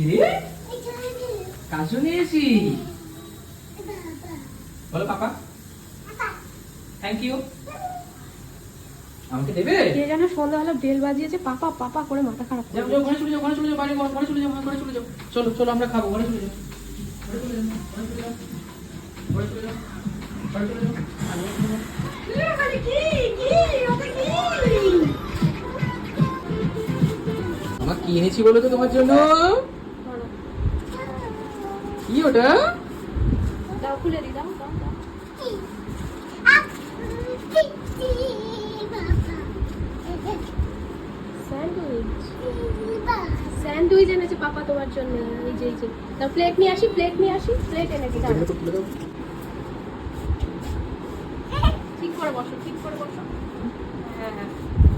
কি রে কাজু নিয়েছি বলো পাপা থ্যাংক ইউ আমাকে দেবে কে যেন সন্ধ্যাবেলা বেল বাজিয়েছে পাপা পাপা করে মাথা খারাপ করে যাও যাও ঘরে চলে যাও ঘরে চলে যাও বাইরে ঘরে চলে যাও ঘরে চলে যাও চলো চলো আমরা খাবো ঘরে চলে যাও ঘরে চলে যাও ঘরে চলে যাও ঘরে চলে যাও আমার কি এনেছি বলো তো তোমার জন্য কি ওটা দাও খুলে দি দাও দাও দাও স্যান্ডউইচ এনেছে পাপা তোমার জন্য এই যে দাও প্লেট নিয়ে আসি প্লেট এনেছি দাও ঠিক করে বসো